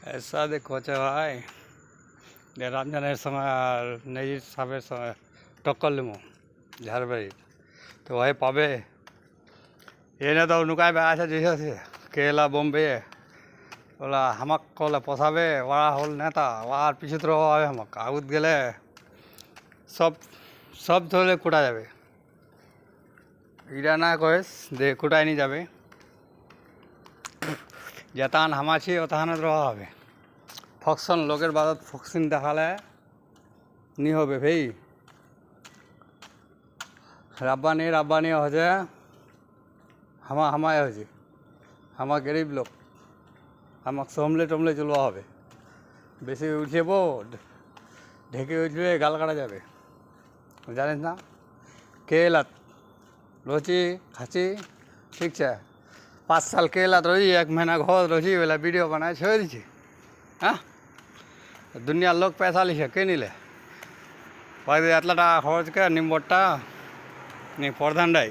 ऐसा देखो भाई रमजाনের সময় আর নেজির সাহেবের সময় টক্কর লিমু ঝাড়বাড়ি তো ভাই পাবে এনে তো নুকায় বেড়া আছে যেসে কেলা বোম্বে ওলা হামাক কলে পসাবে ওরা হল নেতা ওর পিছু তো হবে হামাক আগুত গেলে সব সব ধরে কুটা যাবে ইরা না কয়েস দে কুটাই নি যাবে যেতান হামাছি ওতাহানে দেওয়া হবে ফকশন লোকের বাদত ফকশিন দেখালে নি হবে ভাই রাব্বানি হচ্ছে হামায় হয়েছে হামা গরিব লোক আমাকে সমলে টমলে চলবা হবে বেশি উঠব ঢেকে উঠবে গাল কাটা যাবে জানিস না কেলাত রোজি খাচ্ছি ঠিক আছে 5 साल केला रही 1 महीना घर रही वाला वीडियो बनाए छोड़ दीजिए हाँ दुनिया लोग पैसा लिखे के नहीं ले पहले एतला टाका खर्च के निम्बटा नहीं प्रधान राय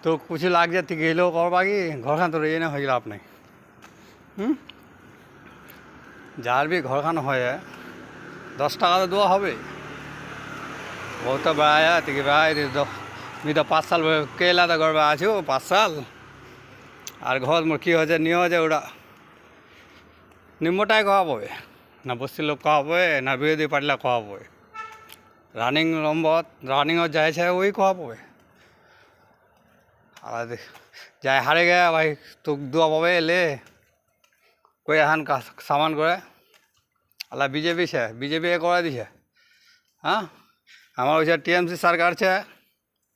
तो कुछ लाग जाती गेलो कर बाकी घर खान तो रही ना हो आप नहीं जार भी घर खान हो 10 टाका तो देवा হবে बहुत तो बढ़ाया कि भाई मी तो 5 साल केला तो गड़बा आछो 5 साल और घर मोर कि हो नियो ओटा निम्बटाई खावे ना बस्ती लोग खावे ना विरोधी पार्टी खावे रानिंग नम्बर रानिंग जाए वही खावे और जाए हारे गया भाई तो दुआ पावे ले कोई एहान का सामान करे अल्लाह बीजेपी से बीजेपी कर दी हाँ हमारे वैसे टीएमसी सरकार है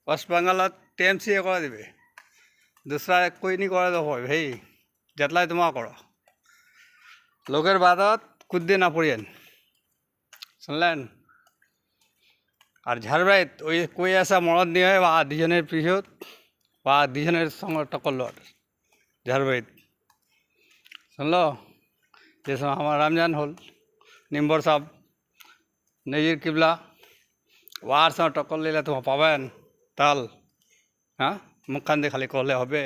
वेस्ट बेंगल टीएमसी कर दी दूसरा कोई नहीं करे तो भाई जितला तुम्हारा करो लोकर बादत कुछ दिन ना पड़ियन सुनलें और झाड़बाई कोई ऐसा मरद नहीं है वहाँ दुजনের পিছত বা দুজনের সঙ্গে টক্কর লট झाड़बाई শুনলো যে সময় আমার রমজান হল নিম্বর সাহেব নজির কিবলা ওয়ার সঙ্গে টক্কর নিলে তোমার পাবেন তাল हाँ मुखान दे खाली कहले হবে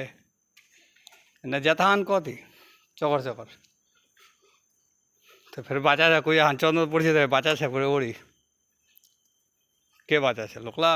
ना जेतान कथी चकर चकर तो फिर बाचा कोई चंद्र पड़े बाचा से पूरे ओड़ी के बाचा से लोकला